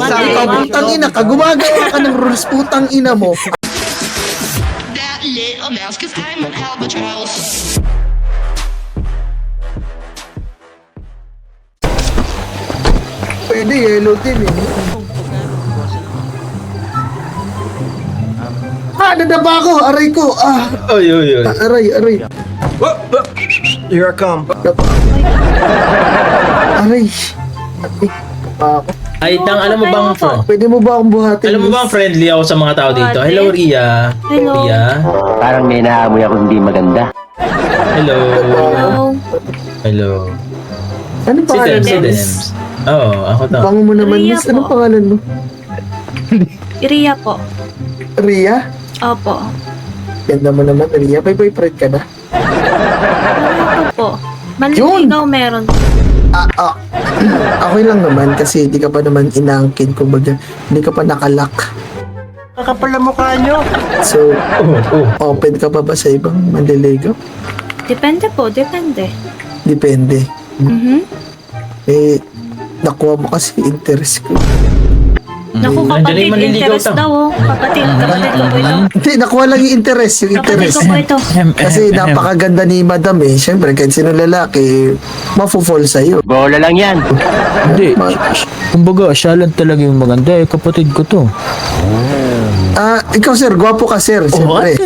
Ikaw, putang ina ka, gumagawa ka ng rules, putang ina mo. That little mouse, 'cause I'm an albatross. Pwede, yellow din eh. Nadaba ako, aray ko, Oy. aray. Here I come. Aray. Ako. Ay, alam mo bang Pwede mo ba akong buhatin? alam mo bang friendly ako sa mga tao dito? Hello, Ria. Hello. Ria. Parang may naamoy ako hindi maganda. Hello. Hello. Hello. Ano Si pangalan Dems, si mo? Dems. Oo, ako to. Bango mo naman, Ria miss. Ano po. pangalan mo? Ria po. Ria? Opo. Ganda mo naman, Ria. May boyfriend ka na? Ano po? Yun! Maliligaw meron. Okay lang naman kasi hindi ka pa naman inaangkin. Kumbaga, hindi ka pa nakalak. Kakapal ang mukha nyo. So, Oh. open ka pa ba sa ibang manliligaw? Depende po, depende. Depende. Mhm. Eh, nakuha mo kasi interest ko. Naku, Nandiyan kapatid, yung manliligaw interest to. daw oh. Kapatid ko po ito. Hindi, nakuha lang yung interest. Yung Kapatid interest. ko po ito. Kasi napakaganda ni madam eh. Siyempre, kahit sino lalaki, mafo-fall sa'yo. Bola lang yan. Hindi. Kumbaga, siya lang talaga yung maganda. Eh, kapatid ko to. Ikaw sir, gwapo ka sir. Siyempre.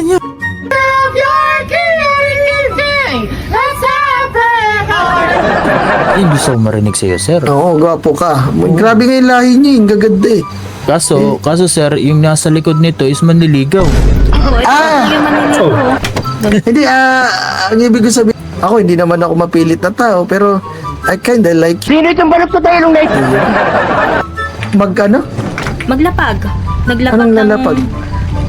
Ay, gusto ko marinig sa'yo, sir. Oo, gwapo ka. Grabe nga yung lahi niya, yung gaganda eh. Kaso sir, yung nasa likod nito is manliligaw. Opo, ito yung maniligaw oh. Hindi, ang ibig ko sabihin, ako hindi naman ako mapilit na tao, pero I kinda like Sino itong balot sa tayo nung night? ano? Maglapag. Naglapag Anong ng lalapag?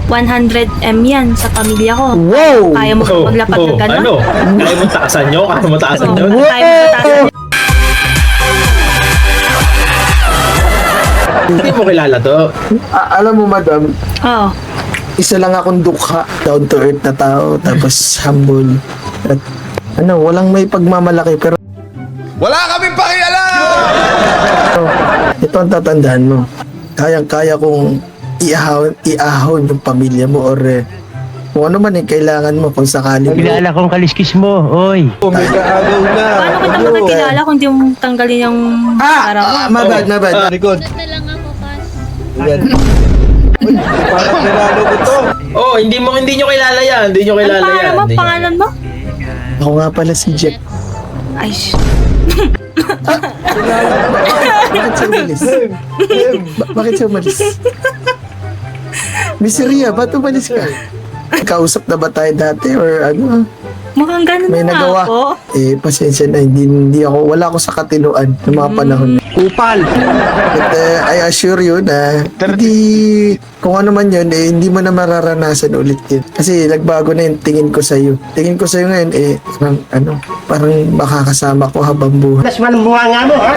100M yan sa pamilya ko. Wow! Kaya mo maglapag ng gano'n? Ano? Kaya mo taasan nyo? Kaya mo taasan nyo? Oo, kaya mo tataas. Hindi mo kilala to. Alam mo madam, Oo. isa lang akong dukha, down to earth na tao, tapos humble. At walang may pagmamalaki, pero Wala kaming pakialam! ito ang tatandaan mo. Kayang-kaya kong iahon yung pamilya mo or kung ano man kailangan mo kung sakali mo. Kilala kong kaliskis mo, oy. May kaagaw na. Paano ka naman nakilala kung di mo tanggalin yung araw mo? My bad. Likod. na lang ako, Kas. Yan. Uy, parang kilala ko to. Oh, hindi nyo kilala yan. Hindi nyo Ano kilala yan. pangalan mo? Hindi nyo- Pangalan mo? Ako nga pala si Jeff. Ay, Bakit siya umalis? Bakit siya umalis? Miss Ria, ba't umalis ka? Kausap na ba tayo dati or ano? mukhang ganun May na nagawa. ako. Pasensya na, wala ako sa katinuan ng mga panahon. Kupal. But I assure you na kung ano man yun, hindi mo na mararanasan ulit yun. Kasi nagbago na yung tingin ko sa'yo. Tingin ko sa'yo ngayon, parang makakasama ko habang buhay. Tas man bunga nga mo, ha?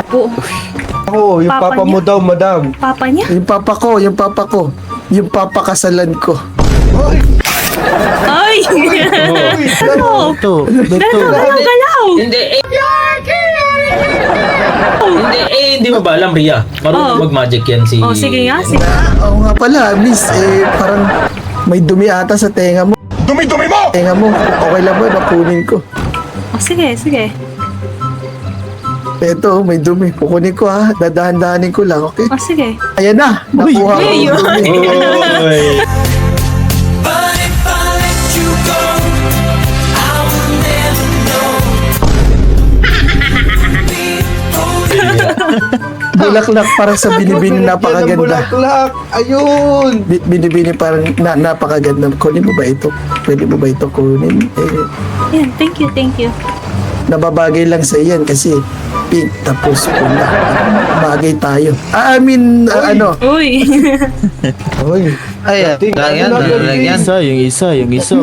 Po, Ako, yung Papa papa mo niya. daw, madam. papa niya? Yung papa ko, yung papakasalan ko. Ay! Ano? Ito, Galaw! Hindi, hindi mo ba alam, Ria? Marunong Oo. mag-magic yan si... Oh, sige nga, sige. Oo nga pala, miss, parang may dumi ata sa tenga mo. Dumi-dumi mo! Tenga mo, okay lang ba, nakunin ko. Oh, sige, sige. Eto, may dumi, kukunin ko ha, dadahan-dahanin ko lang, okay? Oh, sige. Ayan na, nakuha ko Uy, yung dumi. Oy. Bulaklak para sa binibini, napakaganda. Bulaklak. Ayun. Binibini parang napakaganda. Kunin mo ba ito? Pwede mo ba ito kunin? Yan, thank you, thank you. Nababagay lang sa iyan kasi pink tapos pula. Bagay tayo. Ano? Uy! Uy. Ay, yan. yung isa.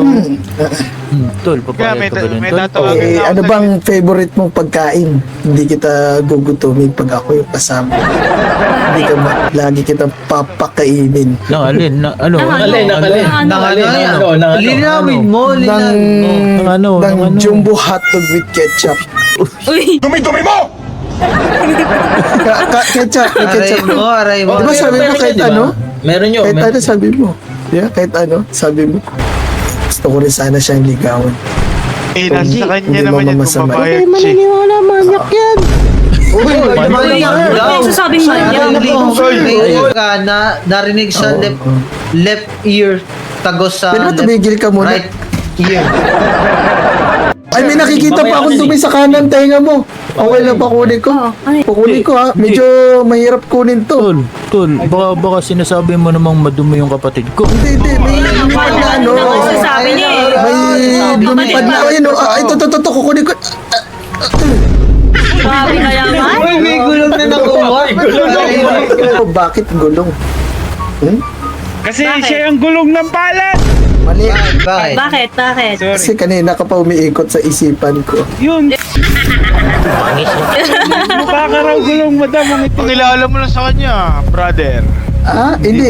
Tol, papayag ka ba nun, tol? Ano bang favorite mong pagkain? Hindi kita gugutumin pag ako yung kasama. Hindi ka lagi kita papakainin. Nang alin? Alin. Linawin mo, Ng ano? jumbo hotdog with ketchup. Uy! Dumi-dumi mo! Ketchup. Aray mo, aray mo. Di ba sabi mo kahit Di ba? ano? Meron yun. Kahit ano sabi mo. Yeah, kahit ano, sabi mo. Gusto ko rin sana siyang ligawan. Eh, nasa kanya Hindi naman mo yan masama. kung babayad siya. Maniniwala, manyak yan. Uy, Ano yung sasabing man yan? Narinig ka na, narinig sa Oo. left ear, tagos sa Pwede ba tumigil ka muna? right ear. Ay, may nakikita pa akong dumi sa kanan tenga mo. Okay lang pa kunin ko. Ay. Kukunin ko ha. Medyo mahirap kunin to. Tol, baka sinasabi mo namang madumi yung kapatid ko. Hindi. May lumipad na ano. Ano ang sasabi niya eh? May lumipad na. Ayun o. Ay, ito. Kukunin ko. Grabe ka naman. Uy, may gulong na nakuha. Bakit gulong? Hmm? Kasi Bakit? siya yung gulong ng palad. Mali. Bakit? Bakit? Kasi kanina ka pa umiikot sa isipan ko. Yun. Mukha ka raw gulong, madam. Pangilala mo lang sa kanya, brother. Ah, hindi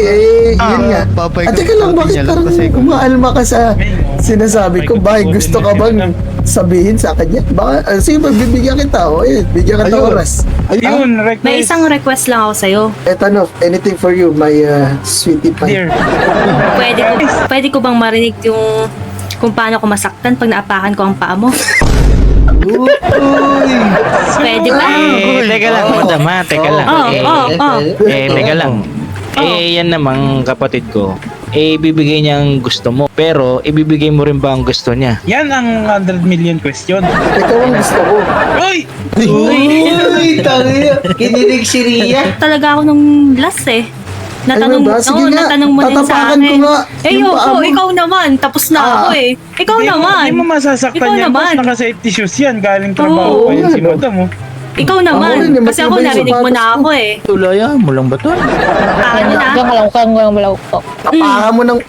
yun nga. At teka lang, bakit parang umaalma ka sa sinasabi ko? Bakit gusto ka bang sabihin sa kanya? Baka, sige, magbibigyan kita. O, bigyan ka ng oras. Yun, request. May isang request lang ako sa'yo. Eto no, anything for you, my sweetie pie. Dear. Pwede ko bang marinig yung kung paano ko masaktan pag naapakan ko ang paa mo? Pwede ba? Teka lang, madam ha, teka lang. Teka lang. Yan namang kapatid ko. Ibibigay niya ang gusto mo. Pero, ibibigay mo rin ba ang gusto niya? Yan ang 100 million question. Ikaw ang gusto ko. Uy! Uy, tangi. Kinilig si Ria. Talaga ako nung last eh. Ano ba? Sige nga, natanong mo din sa tatapakan ko akin. nga Eh, yung paa mo. ikaw naman. Tapos na ako eh. Ikaw naman. Hindi mo masasaktan Ikaw yan. naman. Boss, naka-safety shoes yan. Galing trabaho Oo. pa yan si madam. Oh. Ikaw Ako rin, naman. eh, Kasi ako matibay yung narinig mo na sapatos ako eh. Tulaya mo lang ba to? Apakan mo na. Diyan ka lang, kang wala ko. Tapakan mo ng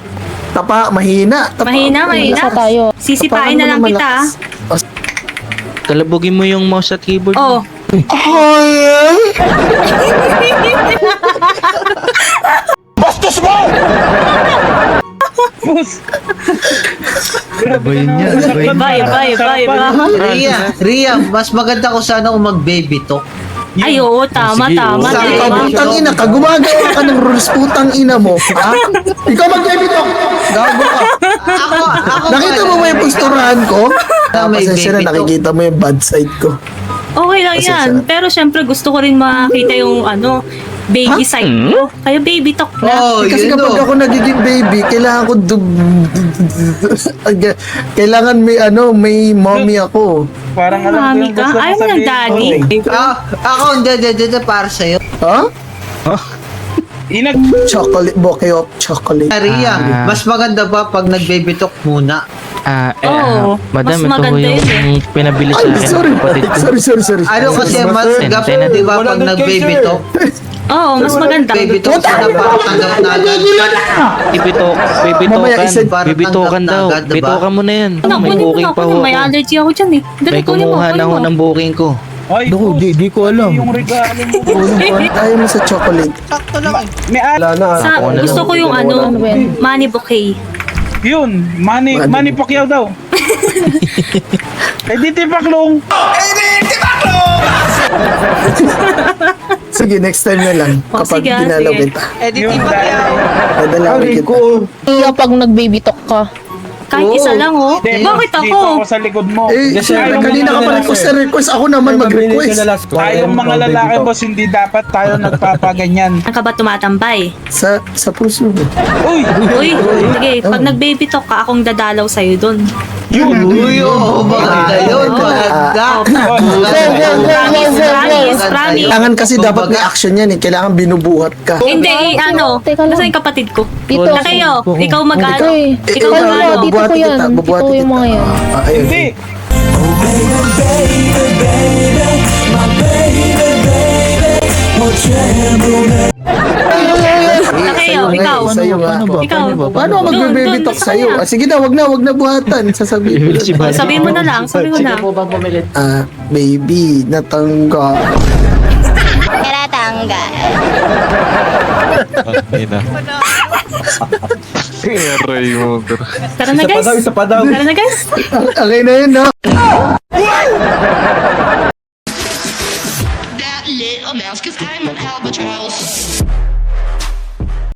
tapa, mahina. Mahina. Isa tayo. Sisipain na lang kita. Talabugin mo yung mouse at keyboard Oh. Boss! Sabayin niya, sabayin niya. Ria, mas maganda ko sana kung mag-baby talk. Ay, oo. Tama. Sabi ka, Tama. putang ina ka, gumagawa ka ng rules, putang ina mo. Ha? Ikaw mag-debit ako. Gago ka. Ako Nakita mo ba yung posturahan ko? May Pasensya na, baby talk. nakikita mo yung bad side ko. Okay lang Pasensya yan. na. Pero syempre gusto ko rin makita yung baby side ko. Kaya baby talk na. Oh, Kasi yun kapag o. ako nagiging baby, kailangan ko kailangan may mommy ako. Parang alam ko Mami yung ka? gusto mo Ayaw mo ng sabihin. daddy? Ako, hindi, para sa'yo. Ha? Inag... Chocolate, bouquet of chocolate. Ria, mas maganda ba pag nag-baby talk muna? Oo, madam, mas maganda ito yun eh. yung pinabili sa Ay, akin sorry. ng kapatid ko. Sorry. Ano kasi mas gap, Ten. di ba, pag nag-baby talk? Oo, mas maganda. Baby talk sana parang tanggap na agad. Mamaya isa- Bibitokan daw. Tanggap na agad, diba? Bitokan mo na yan. May Kunin mo booking na, pa kunin ho mo. May ako. allergy ako dyan eh. Dali, May kunin mo, kumuha na kunin ho mo. ng booking ko. Ay, Naku, di ko alam. yung regalo mo. Ayaw mo sa chocolate. May Sa, Ako na gusto lang. ko yung money bouquet. Yun, Manny Pacquiao daw. Eh di tipaklong. Sige, next time na lang. Oh, Kapag sige, dinalaw sige. kita. Yun, dahil- Dadalawin kita. Iya pag nag-baby talk ka. Kahit isa lang oh. Hindi, Bakit dito ako? sa likod mo. Eh, Tayong kanina ka mga pa lalaki- request. Ako naman mag-request. Tayong mga lalaki, boss, hindi dapat tayo nagpapaganyan. Saan ka ba tumatambay? Sa puso mo. Uy! Uy, sige, pag nag-baby talk ka, akong dadalaw sa'yo dun. Uy, maganda yun. Maganda. Promise. Kailangan kasi dapat may action yan eh. Kailangan binubuhat ka. Hindi, Teka lang. nasa yung kapatid ko? Dito. Na kayo, ikaw mag-ano? Uy, Ikaw Ikaw, mag-ano? tito ko yan. Tito bubuhati ko yung kita. mga yan. Ayun. Hindi! Na kayo, ikaw. Sa'yo nga. Paano ba? Ikaw. Paano ba? Paano ako magbe-baby Dun, talk sa sa'yo? kanya. Sige na, wag na buhatan. Sasabihin ko lang. Sabihin mo na lang, sabihin mo na. Baby, natangga. Tinatanggal. Tara na guys. Tara na guys. Okay na yun, no? Charles.